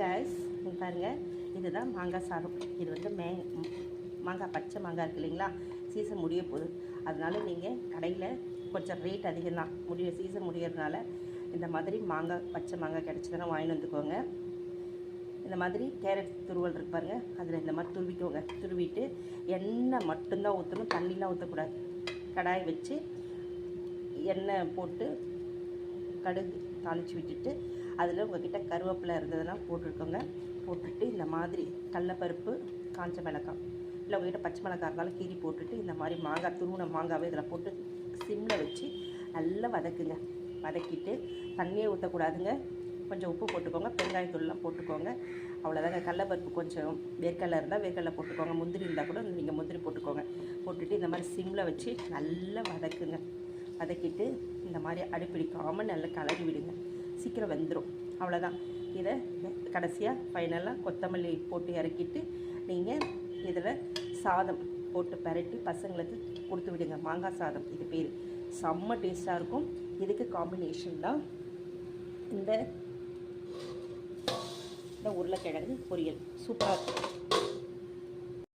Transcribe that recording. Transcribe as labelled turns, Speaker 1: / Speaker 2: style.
Speaker 1: Guys, பாருங்கள், இதுதான் மாங்காய் சாதம். இது வந்து மாங்காய் பச்சை மாங்காய் இருக்குது இல்லைங்களா, சீசன் முடிய போகுது. அதனால் நீங்கள் கடையில் கொஞ்சம் ரேட் அதிகம் தான், சீசன் முடியறதுனால இந்த மாதிரி மாங்காய் பச்சை மாங்காய் கிடச்சிதுன்னா வாங்கிட்டு வந்துக்கோங்க. இந்த மாதிரி கேரட் துருவல் இருக்கு பாருங்கள், அதில் இந்த மாதிரி துருவிக்கோங்க. துருவிட்டு எண்ணெய் மட்டும்தான் ஊற்றணும், தண்ணிலாம் ஊற்றக்கூடாது. கடாய் வச்சு எண்ணெய் போட்டு கடுகு தாளித்து விட்டுட்டு அதில் உங்கள்கிட்ட கருவேப்பிலை இருந்ததுன்னா போட்டுருக்கோங்க. போட்டுட்டு இந்த மாதிரி கடலப்பருப்பு, காஞ்ச மிளகாய், இல்லை உங்கள்கிட்ட பச்சை மிளகாய் இருந்தாலும் கீரி போட்டுட்டு இந்த மாதிரி மாங்காய் துருவின மாங்காவே இதில் போட்டு சிம்மில் வச்சு நல்லா வதக்குங்க. வதக்கிட்டு தண்ணியே ஊற்றக்கூடாதுங்க. கொஞ்சம் உப்பு போட்டுக்கோங்க, பெருங்காயத்தூள்லாம் போட்டுக்கோங்க. அவ்வளோதாங்க. கடலப்பருப்பு கொஞ்சம் வேர்க்கடலை இருந்தால் வேர்க்கடலை போட்டுக்கோங்க, முந்திரி இருந்தால் கூட நீங்கள் முந்திரி போட்டுக்கோங்க. போட்டுட்டு இந்த மாதிரி சிம்மில் வச்சு நல்லா வதக்குங்க. வதக்கிட்டு இந்த மாதிரி அடிப்பிடிக்காமல் நல்லா கலரி விடுங்க. சீக்கிரம் வெந்துடும். அவ்வளோதான். இதை கடைசியாக ஃபைனலாக கொத்தமல்லி போட்டு இறக்கிட்டு நீங்கள் இதில் சாதம் போட்டு பரட்டி பசங்களுக்கு கொடுத்து விடுங்க. மாங்காய் சாதம் இது பேர். செம்ம டேஸ்ட்டாக இருக்கும். இதுக்கு காம்பினேஷன் தான் இந்த உருளைக்கிழங்கு பொரியல். சூப்பராக இருக்கும்.